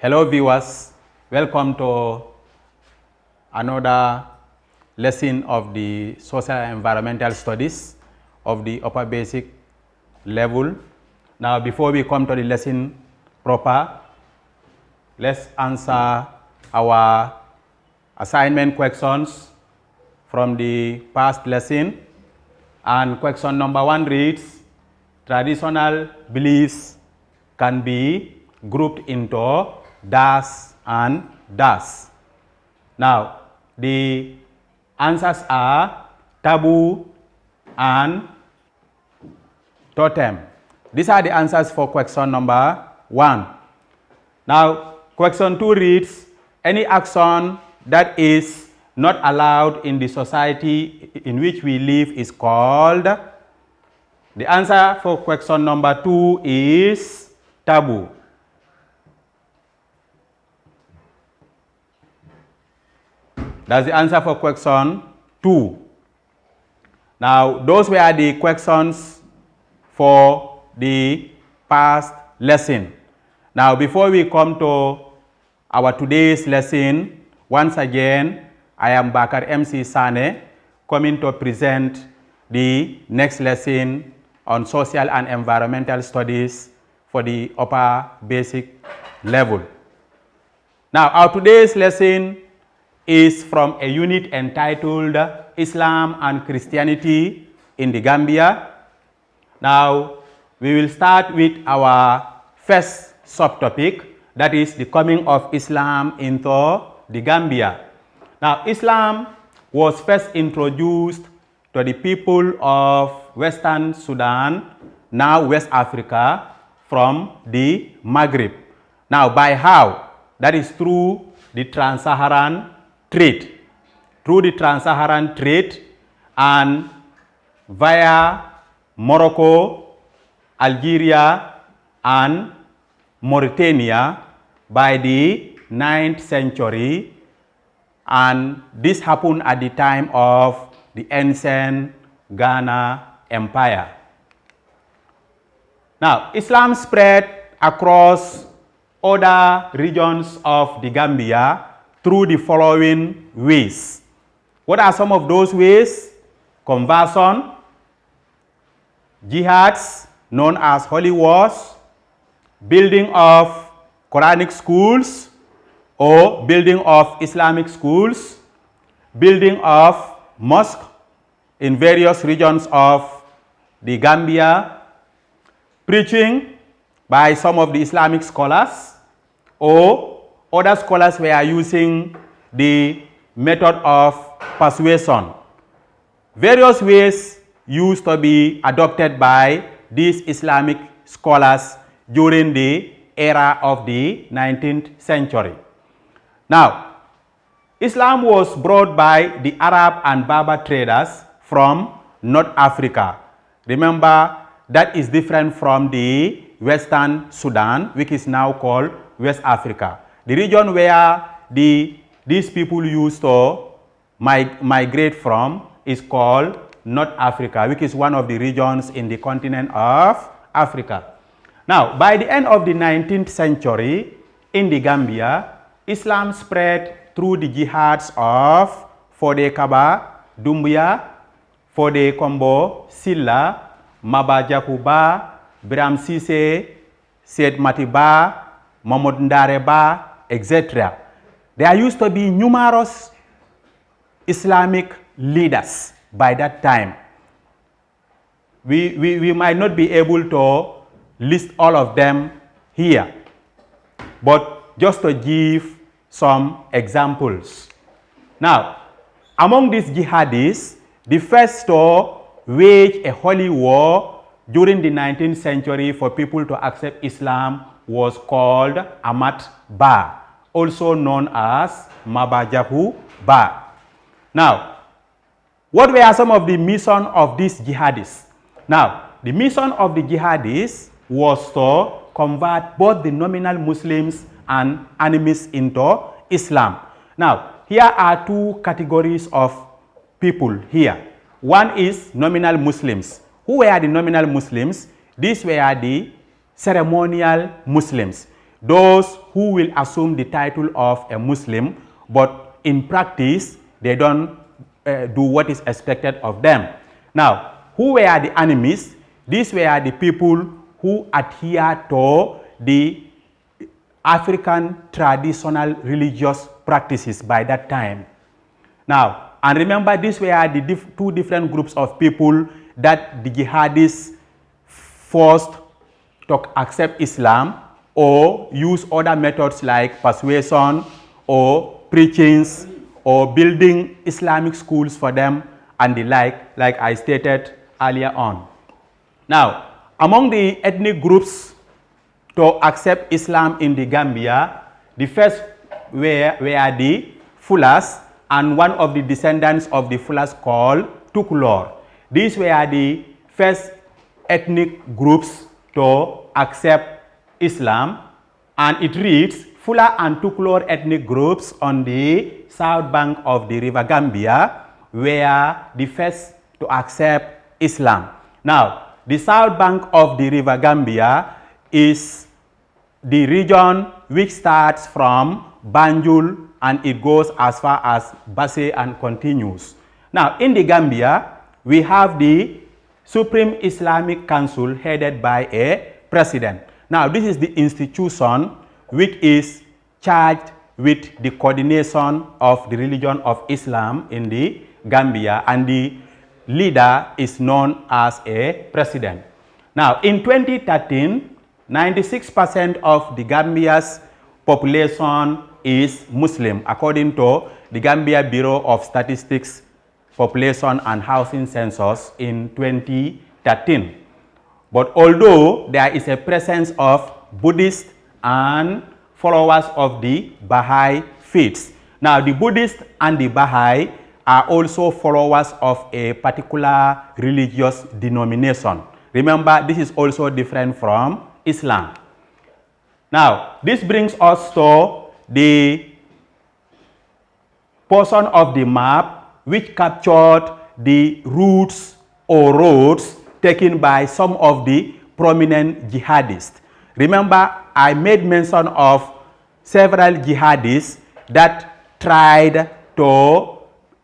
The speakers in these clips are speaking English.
Hello viewers, welcome to another lesson of the Social and Environmental Studies of the upper basic level. Now before we come to the lesson proper, let's answer our assignment questions from the past lesson. And question number 1 reads, traditional beliefs can be grouped into dash and dash. Now, the answers are taboo and totem. These are the answers for question number 1. Now, question 2 reads, any action that is not allowed in the society in which we live is called. The answer for question number 2 is taboo. That's the answer for question 2. Now, those were the questions for the past lesson. Now, before we come to our today's lesson, once again, I am Bakar MC Sane, coming to present the next lesson on social and environmental studies for the upper basic level. Now, our today's lesson is from a unit entitled Islam and Christianity in the Gambia. Now, we will start with our first subtopic, that is the coming of Islam into the Gambia. Now, Islam was first introduced to the people of Western Sudan, now West Africa, from the Maghreb. Now, by how? That is through the Trans-Saharan trade. Through the Trans-Saharan trade and via Morocco, Algeria, and Mauritania by the 9th century. And this happened at the time of the ancient Ghana Empire. Now, Islam spread across other regions of the Gambia through the following ways. What are some of those ways? Conversion, jihads, known as holy wars, building of Quranic schools or building of Islamic schools, building of mosques in various regions of the Gambia, preaching by some of the Islamic scholars, or other scholars were using the method of persuasion. Various ways used to be adopted by these Islamic scholars during the era of the 19th century. Now, Islam was brought by the Arab and Berber traders from North Africa. Remember, that is different from the Western Sudan, which is now called West Africa. The region where these people used to migrate from is called North Africa, which is one of the regions in the continent of Africa. Now, by the end of the 19th century, in the Gambia, Islam spread through the jihads of Fode Kaba, Dumbuya, Fode Kombo, Silla, Maba Jakuba, Biram Sise, Said Matiba, Mahmoud Ndareba, etc. There used to be numerous Islamic leaders by that time. We might not be able to list all of them here, but just to give some examples. Now, among these jihadis, the first to wage a holy war during the 19th century for people to accept Islam was called Amat Ba, also known as Mabajahu Ba. Now, what were some of the mission of these jihadis? Now, the mission of the jihadis was to convert both the nominal Muslims and animists into Islam. Now, here are two categories of people here. One is nominal Muslims. Who were the nominal Muslims? These were the ceremonial Muslims. those who will assume the title of a Muslim, but in practice, they don't do what is expected of them. Now, who were the enemies? These were the people who adhere to the African traditional religious practices by that time. Now, and remember, these were the two different groups of people that the jihadists forced to accept Islam or use other methods like persuasion or preachings or building Islamic schools for them and the like I stated earlier on. Now, among the ethnic groups to accept Islam in the Gambia, the first were the Fulas, and one of the descendants of the Fulas called Tukulor. These were the first ethnic groups to accept Islam, and it reads, Fula and Tukulor ethnic groups on the south bank of the river Gambia were the first to accept Islam. Now, the south bank of the river Gambia is the region which starts from Banjul and it goes as far as Basse and continues. Now, in the Gambia, we have the Supreme Islamic Council headed by a president. Now, this is the institution which is charged with the coordination of the religion of Islam in the Gambia, and the leader is known as a president. Now, in 2013, 96% of the Gambia's population is Muslim, according to the Gambia Bureau of Statistics Population and Housing Census in 2013. But although there is a presence of Buddhists and followers of the Baha'i faiths. Now, the Buddhists and the Baha'i are also followers of a particular religious denomination. Remember, this is also different from Islam. Now, this brings us to the portion of the map which captured the routes or roads taken by some of the prominent jihadists. Remember, I made mention of several jihadists that tried to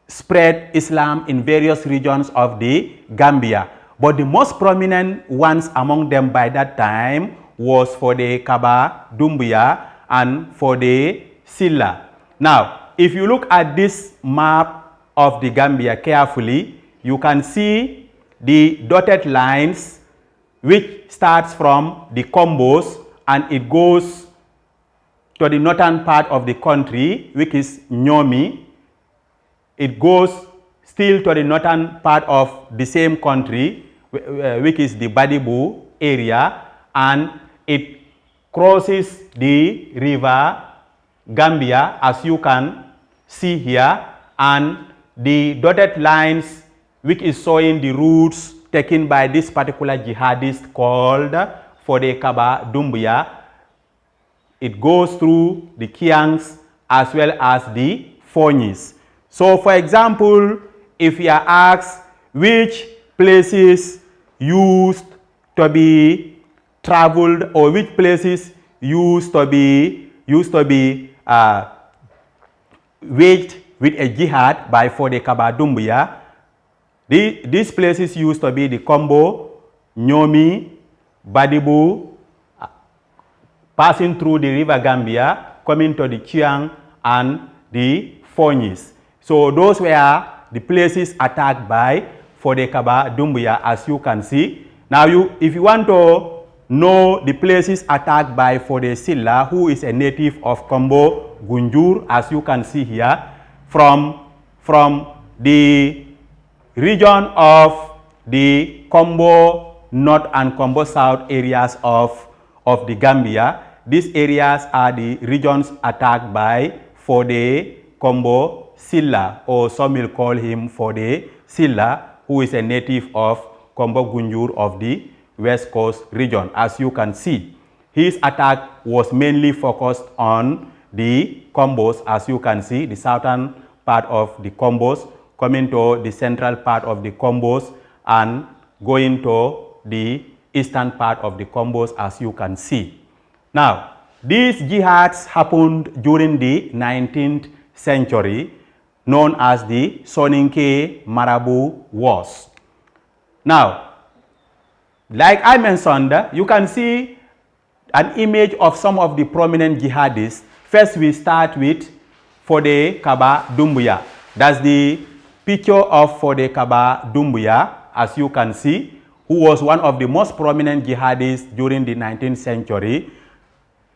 spread Islam in various regions of the Gambia. But the most prominent ones among them by that time was for the Kaba Dumbuya and for the Silla. Now, if you look at this map of the Gambia carefully, you can see the dotted lines which starts from the Combos and it goes to the northern part of the country, which is Nyomi. It goes still to the northern part of the same country, which is the Badibu area, and it crosses the river Gambia, as you can see here, and the dotted lines which is showing the routes taken by this particular jihadist called for the Kaba Dumbuya. It goes through the Kiangs as well as the Fonyis. So, for example, if you are asked which places used to be traveled or which places used to be waged with a jihad by for the Kaba Dumbuya, these places used to be the Kombo, Nyomi, Badibu, passing through the river Gambia, coming to the Chiang and the Fonyis. So those were the places attacked by for the Kaba Dumbuya, as you can see. Now, if you want to know the places attacked by for the Silla, who is a native of Kombo Gunjur, as you can see here, from the region of the Kombo North and Kombo South areas of the Gambia. These areas are the regions attacked by for the Kombo Silla, or some will call him for the Silla, who is a native of Kombo Gunjur of the West Coast region. As you can see, his attack was mainly focused on the Kombos, as you can see, the southern part of the Kombos, coming to the central part of the Kombos and going to the eastern part of the Kombos, as you can see. Now, These jihads happened during the 19th century, known as the Soninke Marabu Wars. Now, like I mentioned, you can see an image of some of the prominent jihadists. First, we start with Fode Kaba Doumbouya. That's the picture of Fode Kaba Doumbouya, as you can see, who was one of the most prominent jihadists during the 19th century.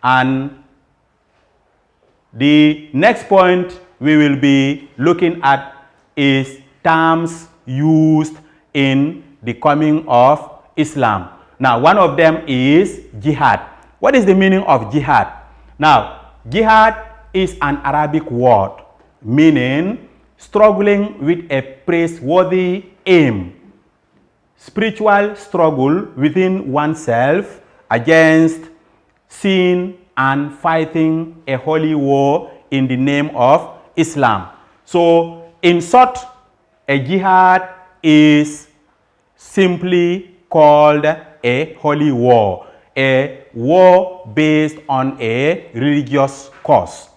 And the next point we will be looking at is terms used in the coming of Islam. Now, one of them is jihad. What is the meaning of jihad? Now, jihad is an Arabic word meaning struggling with a praiseworthy aim, spiritual struggle within oneself against sin and fighting a holy war in the name of Islam. So, in short, a jihad is simply called a holy war, a war based on a religious cause.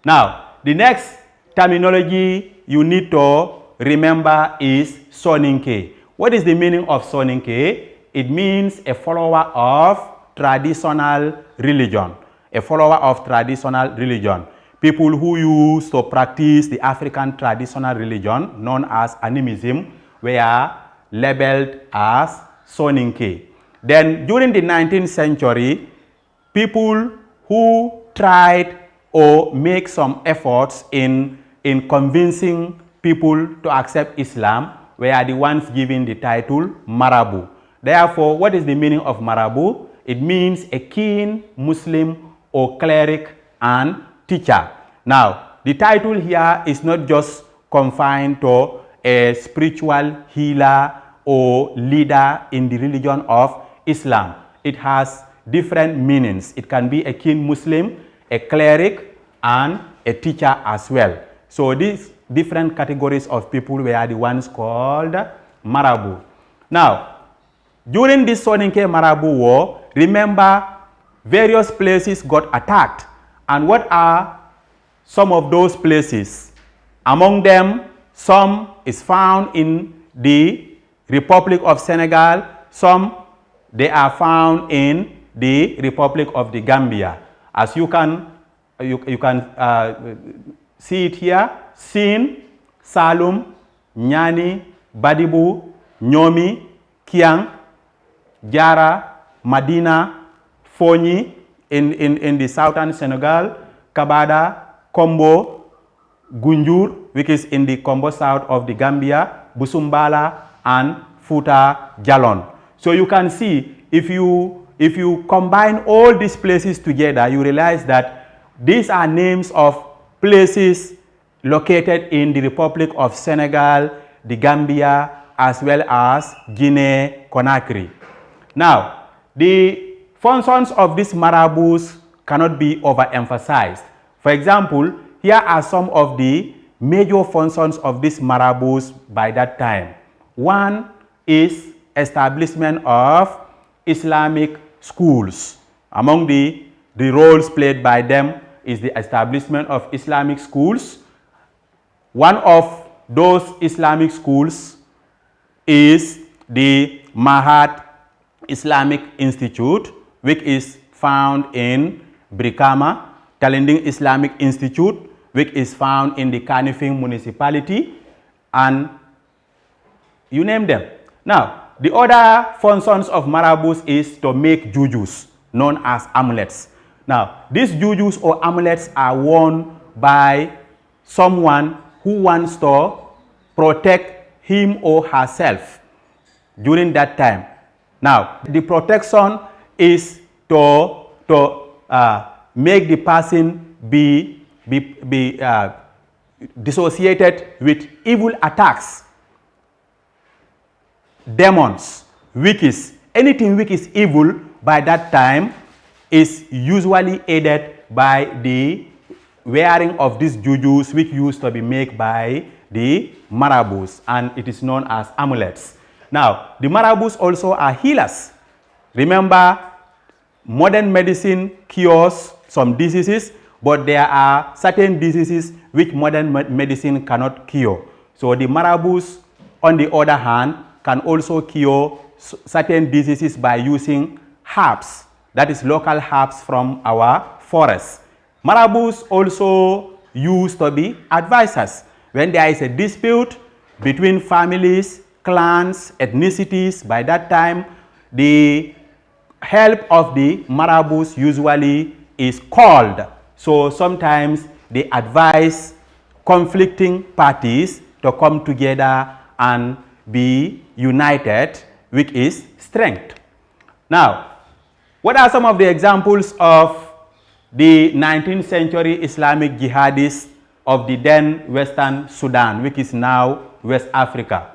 Now, the next terminology you need to remember is Soninke. What is the meaning of Soninke? It means a follower of traditional religion. A follower of traditional religion. People who used to practice the African traditional religion known as animism were labeled as Soninke. Then during the 19th century, people who tried or make some efforts in convincing people to accept Islam were the ones given the title Marabu. Therefore, what is the meaning of Marabu? It means a keen Muslim or cleric and teacher. Now, the title here is not just confined to a spiritual healer or leader in the religion of Islam. It has different meanings. It can be a keen Muslim, a cleric, and a teacher as well. So these different categories of people were the ones called Marabu. Now, during this Soninke Marabu war, remember various places got attacked. And what are some of those places? Among them, some is found in the Republic of Senegal, some they are found in the Republic of the Gambia. As you can see it here, Sin, Salum, Nyani, Badibu, Nyomi, Kiang, Jara, Madina, Fonyi in the southern Senegal, Kabada, Kombo, Gunjur, which is in the Kombo south of the Gambia, Busumbala, and Futa Jalon. So you can see, if you combine all these places together, you realize that these are names of places located in the Republic of Senegal, the Gambia, as well as Guinea-Conakry. Now, the functions of these marabouts cannot be overemphasized. For example, here are some of the major functions of these marabouts by that time. One is establishment of Islamic schools. Among the roles played by them is the establishment of Islamic schools. One of those Islamic schools is the Mahad Islamic Institute, which is found in Brikama, Talending Islamic Institute, which is found in the Kanifing municipality, and you name them. Now, the other functions of marabouts is to make jujus, known as amulets. Now, these jujus or amulets are worn by someone who wants to protect him or herself during that time. Now, the protection is to make the person be dissociated with evil attacks, demons, witches. Anything which is evil by that time is usually aided by the wearing of these jujus, which used to be made by the marabouts, and it is known as amulets. Now, the marabouts also are healers. Remember, modern medicine cures some diseases, but there are certain diseases which modern medicine cannot cure. So the Marabus, on the other hand, can also cure certain diseases by using herbs, that is local herbs from our forests. Marabus also used to be advisors. When there is a dispute between families, clans, ethnicities, by that time, the help of the Marabus usually is called. So sometimes they advise conflicting parties to come together and be united, which is strength. Now, what are some of the examples of the 19th century Islamic jihadists of the then Western Sudan, which is now West Africa?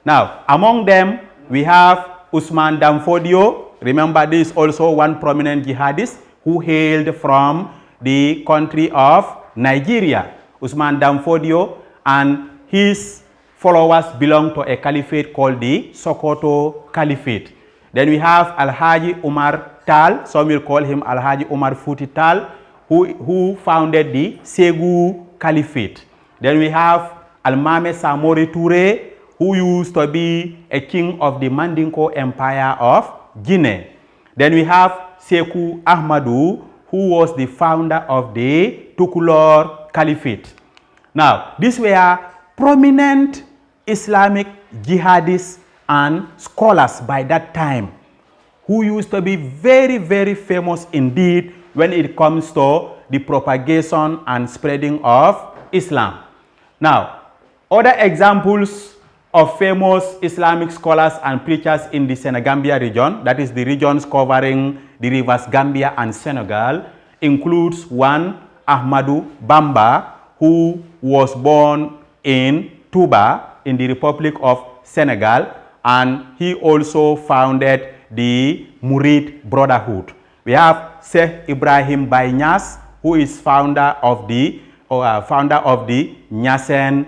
Now, among them, we have Usman Danfodio. Remember, this is also one prominent jihadist who hailed from the country of Nigeria. Usman Danfodio and his followers belong to a caliphate called the Sokoto Caliphate. Then we have Alhaji Umar Tal, some will call him Alhaji Umar Futi Tal, who founded the Segu Caliphate. Then we have Almame Samori Toure, who used to be a king of the Mandinko Empire of Guinea. Then we have Seku Ahmadu, who was the founder of the Tukulor Caliphate. Now, these were prominent Islamic jihadists and scholars by that time, who used to be very, very famous indeed when it comes to the propagation and spreading of Islam. Now, other examples of famous Islamic scholars and preachers in the Senegambia region, that is the regions covering the rivers Gambia and Senegal, includes one, Ahmadu Bamba, who was born in Touba in the Republic of Senegal, and he also founded the Murid Brotherhood. We have Sheikh Ibrahim Baye Niass, who is founder of the Niassène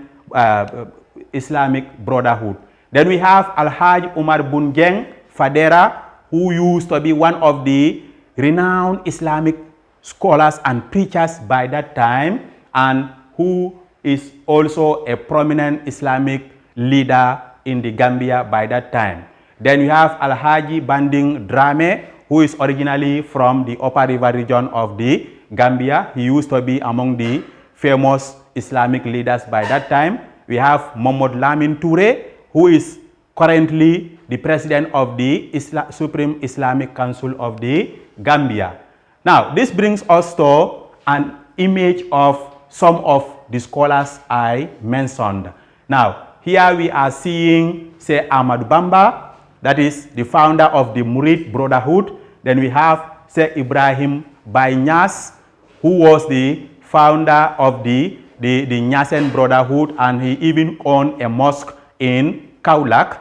Islamic Brotherhood. Then we have Alhaj Umar Bunjeng Fadera, who used to be one of the renowned Islamic scholars and preachers by that time, and who is also a prominent Islamic leader in the Gambia by that time. Then we have Alhaji Banding Drame, who is originally from the Upper River region of the Gambia. He used to be among the famous Islamic leaders by that time. We have Mohamed Lamin Toure, who is currently the president of the Supreme Islamic Council of the Gambia. Now, this brings us to an image of some of the scholars I mentioned. Now, here we are seeing, say, Ahmadu Bamba, that is the founder of the Murid Brotherhood. Then we have, say, Ibrahim Baye Niass, who was the founder of the Niassène Brotherhood, and he even owned a mosque in Kaolack,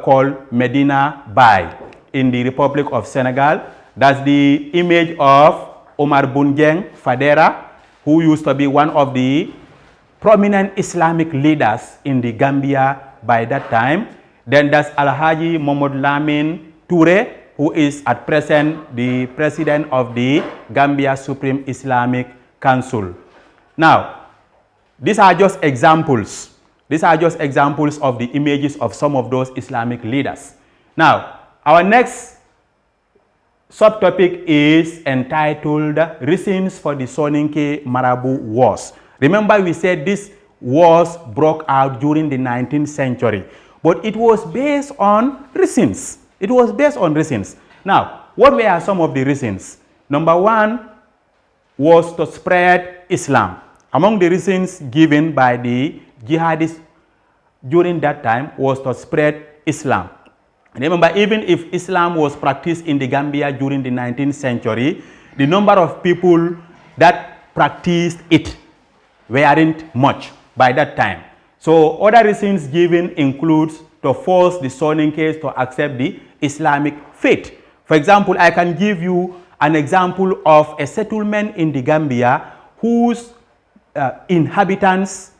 called Medina Baye, in the Republic of Senegal. That's the image of Omar Bunjeng Fadera, who used to be one of the prominent Islamic leaders in the Gambia by that time. Then that's Alhaji Mohamed Lamin Toure, who is at present the president of the Gambia Supreme Islamic Council. Now, these are just examples. These are just examples of the images of some of those Islamic leaders. Now, our next subtopic is entitled Reasons for the Soninke Marabu Wars. Remember, we said this wars broke out during the 19th century, but it was based on reasons. It was based on reasons. Now, what were some of the reasons? Number one was to spread Islam. Among the reasons given by the jihadists during that time was to spread Islam. Remember, even if Islam was practiced in the Gambia during the 19th century, the number of people that practiced it weren't much by that time. So other reasons given includes to force the Soninkes to accept the Islamic faith. For example, I can give you an example of a settlement in the Gambia whose inhabitants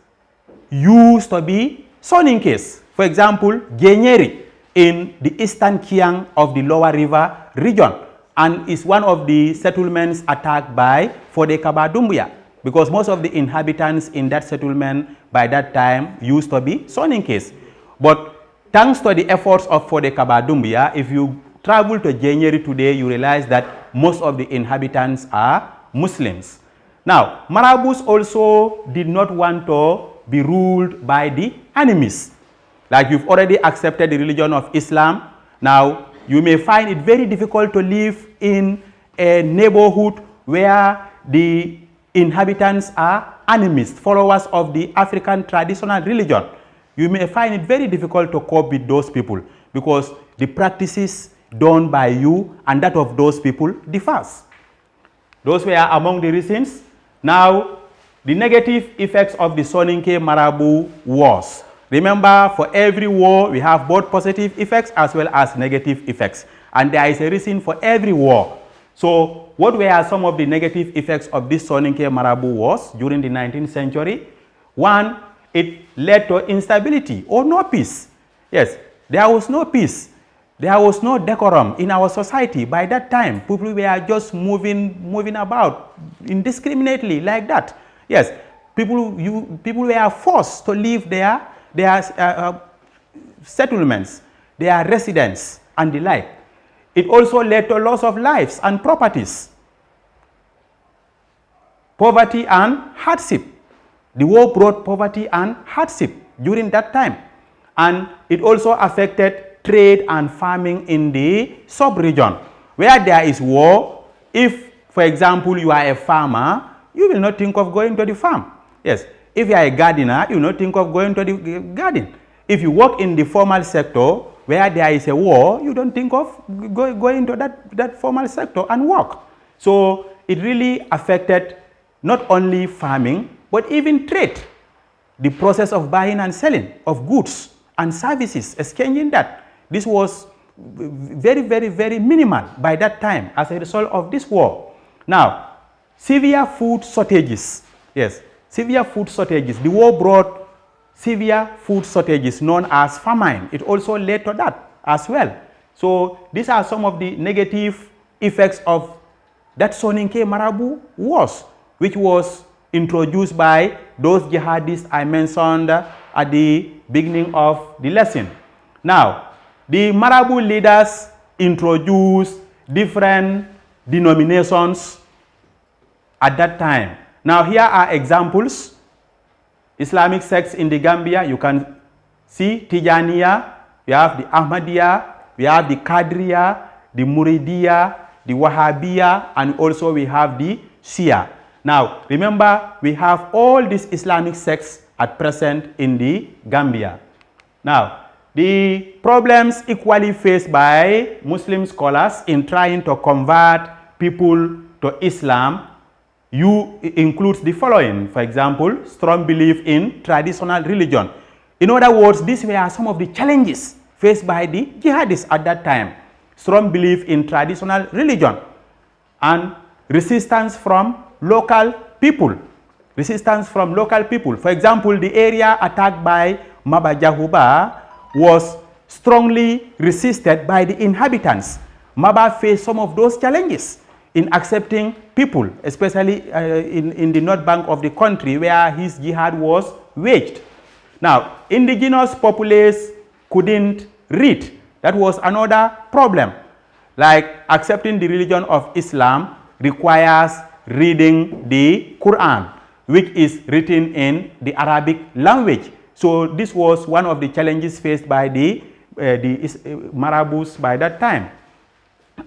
used to be Soninkes. For example, Genyeri. in the eastern Kiang of the Lower River region, and is one of the settlements attacked by Fodekaba Doumbouya, because most of the inhabitants in that settlement by that time used to be Soninkes. But thanks to the efforts of Fodekaba Doumbouya, if you travel to January today, you realize that most of the inhabitants are Muslims. Now, Marabus also did not want to be ruled by the enemies. Like, you've already accepted the religion of Islam. Now, you may find it very difficult to live in a neighborhood where the inhabitants are animists, followers of the African traditional religion. You may find it very difficult to cope with those people because the practices done by you and that of those people differs. Those were among the reasons. Now, the negative effects of the Soninke Marabu wars. Remember, for every war, we have both positive effects as well as negative effects. And there is a reason for every war. So, what were some of the negative effects of this Soninke Marabu wars during the 19th century? One, it led to instability or no peace. Yes, there was no peace. There was no decorum in our society by that time. People were just moving about indiscriminately like that. Yes, people were forced to leave their settlements, their residence, and the like. It also led to loss of lives and properties, poverty and hardship. The war brought poverty and hardship during that time, and it also affected trade and farming in the sub-region. Where there is war, if, for example, you are a farmer, you will not think of going to the farm. Yes, if you are a gardener, you will not think of going to the garden. If you work in the formal sector, where there is a war, you don't think of going to that formal sector and work. So it really affected not only farming, but even trade, the process of buying and selling of goods and services, exchanging that. This was very, very, very minimal by that time as a result of this war. Now, severe food shortages. Yes, severe food shortages. The war brought severe food shortages known as famine. It also led to that as well. So these are some of the negative effects of that Soninke Marabu wars, which was introduced by those jihadists I mentioned at the beginning of the lesson. Now, the Marabu leaders introduced different denominations at that time. Now, here are examples. Islamic sects in the Gambia, you can see Tijaniya, we have the Ahmadiyya, we have the Qadriya, the Muridiyya, the Wahhabiyya, and also we have the Shia. Now, remember, we have all these Islamic sects at present in the Gambia. Now, the problems equally faced by Muslim scholars in trying to convert people to Islam includes the following. For example, strong belief in traditional religion. In other words, these were some of the challenges faced by the jihadists at that time. Strong belief in traditional religion and resistance from local people. Resistance from local people. For example, the area attacked by Maba Jahuba was strongly resisted by the inhabitants. Maba faced some of those challenges in accepting people, especially in the north bank of the country where his jihad was waged. Now, indigenous populace couldn't read. That was another problem. Like, accepting the religion of Islam requires reading the Quran, which is written in the Arabic language. So this was one of the challenges faced by the Marabus by that time.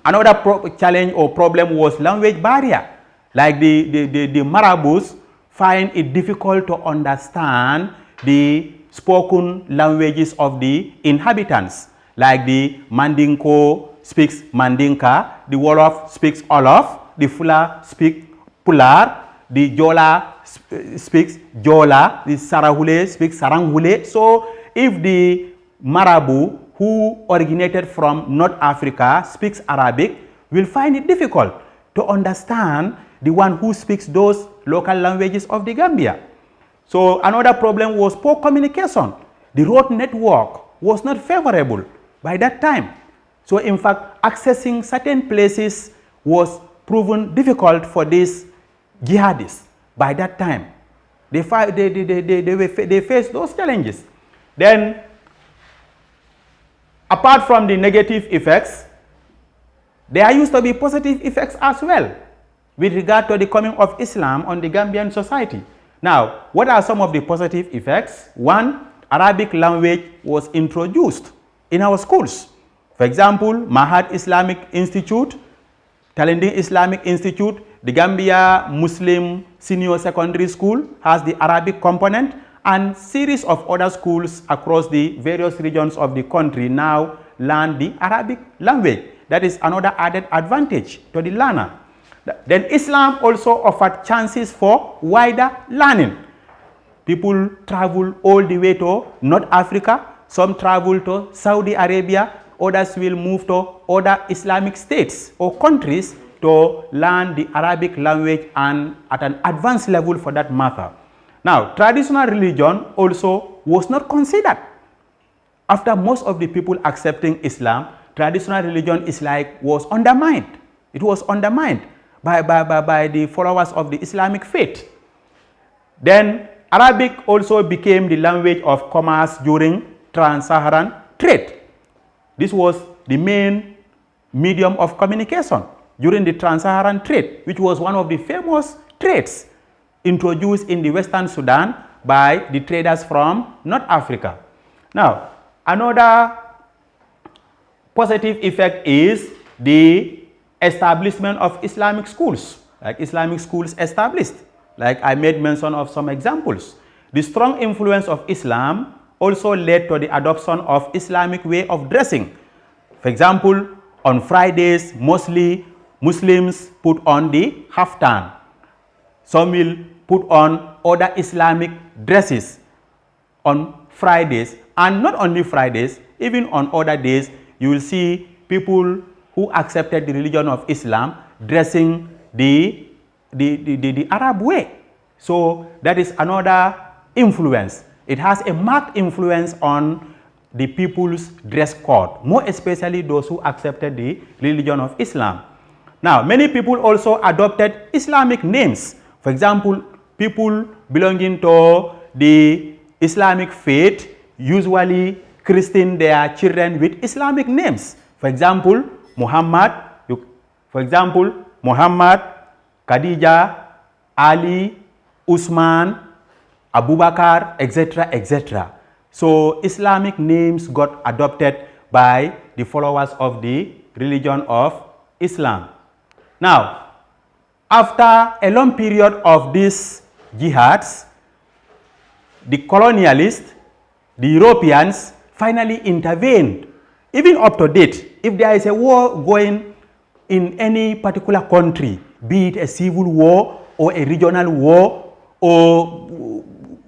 Another challenge or problem was language barrier. Like the Marabus find it difficult to understand the spoken languages of the inhabitants. Like the Mandinko speaks Mandinka, the Wolof speaks Olof, the Fula speaks Pular, the Jola speaks Jola, the Sarahule speaks Saranghule. So if the Marabu who originated from North Africa speaks Arabic, will find it difficult to understand the one who speaks those local languages of the Gambia. So another problem was poor communication. The road network was not favorable by that time. So in fact, accessing certain places was proven difficult for these jihadists by that time. They faced those challenges. Then, apart from the negative effects, there used to be positive effects as well with regard to the coming of Islam on the Gambian society. Now, what are some of the positive effects? One, Arabic language was introduced in our schools. For example, Mahad Islamic Institute, Talending Islamic Institute, the Gambia Muslim Senior Secondary School has the Arabic component, and series of other schools across the various regions of the country now learn the Arabic language. That is another added advantage to the learner. Then Islam also offered chances for wider learning. People travel all the way to North Africa, some travel to Saudi Arabia, others will move to other Islamic states or countries to learn the Arabic language and at an advanced level for that matter. Now, traditional religion also was not considered. After most of the people accepting Islam, traditional religion was undermined. It was undermined by the followers of the Islamic faith. Then Arabic also became the language of commerce during trans-Saharan trade. This was the main medium of communication during the trans-Saharan trade, which was one of the famous trades introduced in the Western Sudan by the traders from North Africa. Now, another positive effect is the establishment of Islamic schools, like Islamic schools established, like I made mention of some examples. The strong influence of Islam also led to the adoption of Islamic way of dressing. For example, on Fridays, mostly Muslims put on the kaftan. Some will put on other Islamic dresses on Fridays, and not only Fridays, even on other days, you will see people who accepted the religion of Islam dressing the Arab way. So that is another influence. It has a marked influence on the people's dress code, more especially those who accepted the religion of Islam. Now, many people also adopted Islamic names. For example, people belonging to the Islamic faith usually christen their children with Islamic names. For example, Muhammad, Khadija, Ali, Usman, Abu Bakr, etc., etc. So Islamic names got adopted by the followers of the religion of Islam. Now, after a long period of these jihads, the colonialists, the Europeans, finally intervened. Even up to date, if there is a war going in any particular country, be it a civil war or a regional war or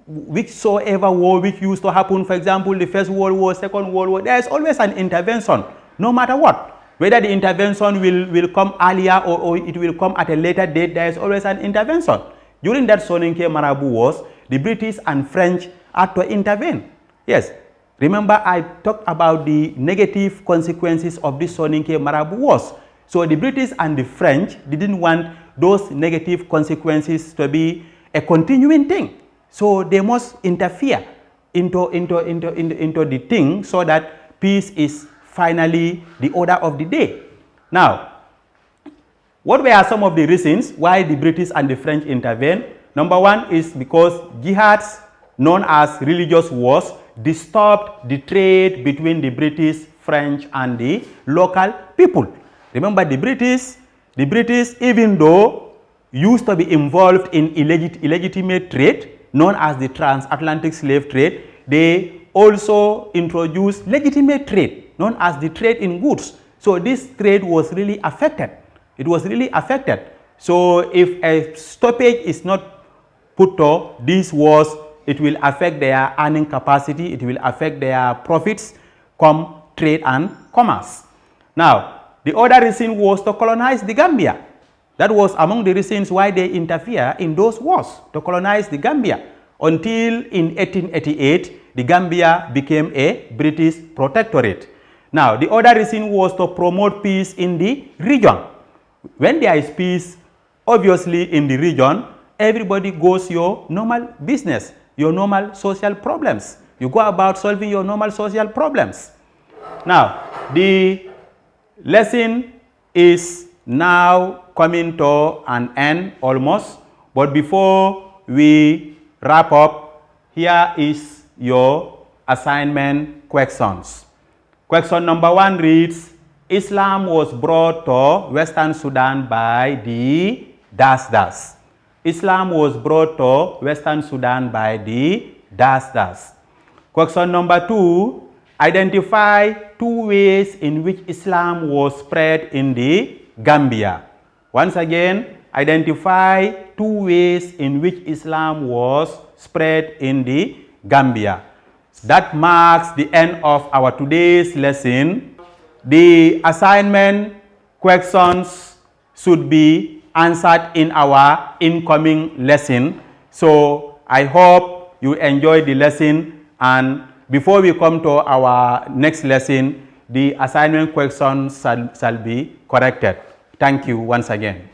whichsoever war which used to happen, for example, the First World War, Second World War, there is always an intervention, no matter what. Whether the intervention will come earlier or it will come at a later date, there is always an intervention. During that Soninke Marabu wars, the British and French had to intervene. Yes, remember I talked about the negative consequences of this Soninke Marabu wars. So the British and the French didn't want those negative consequences to be a continuing thing. So they must interfere into the thing so that peace is finally the order of the day. Now, what were some of the reasons why the British and the French intervened? Number one is because jihads, known as religious wars, disturbed the trade between the British, French, and the local people. Remember, the British, even though used to be involved in illegitimate trade, known as the transatlantic slave trade, they also introduced legitimate trade, known as the trade in goods. So this trade was really affected. It was really affected. So if a stoppage is not put to these wars, it will affect their earning capacity, it will affect their profits, come trade and commerce. Now, the other reason was to colonize the Gambia. That was among the reasons why they interfere in those wars, to colonize the Gambia. Until in 1888, the Gambia became a British protectorate. Now, the other reason was to promote peace in the region. When there is peace, obviously in the region, everybody goes your normal business, your normal social problems. You go about solving your normal social problems. Now, the lesson is now coming to an end almost, but before we wrap up, here is your assignment questions. Question number 1 reads, Islam was brought to Western Sudan by the ... Islam was brought to Western Sudan by the ... Question number 2, identify 2 ways in which Islam was spread in the Gambia. Once again, identify 2 ways in which Islam was spread in the Gambia. That marks the end of our today's lesson. The assignment questions should be answered in our incoming lesson. So I hope you enjoy the lesson, and before we come to our next lesson, the assignment questions shall be corrected. Thank you once again.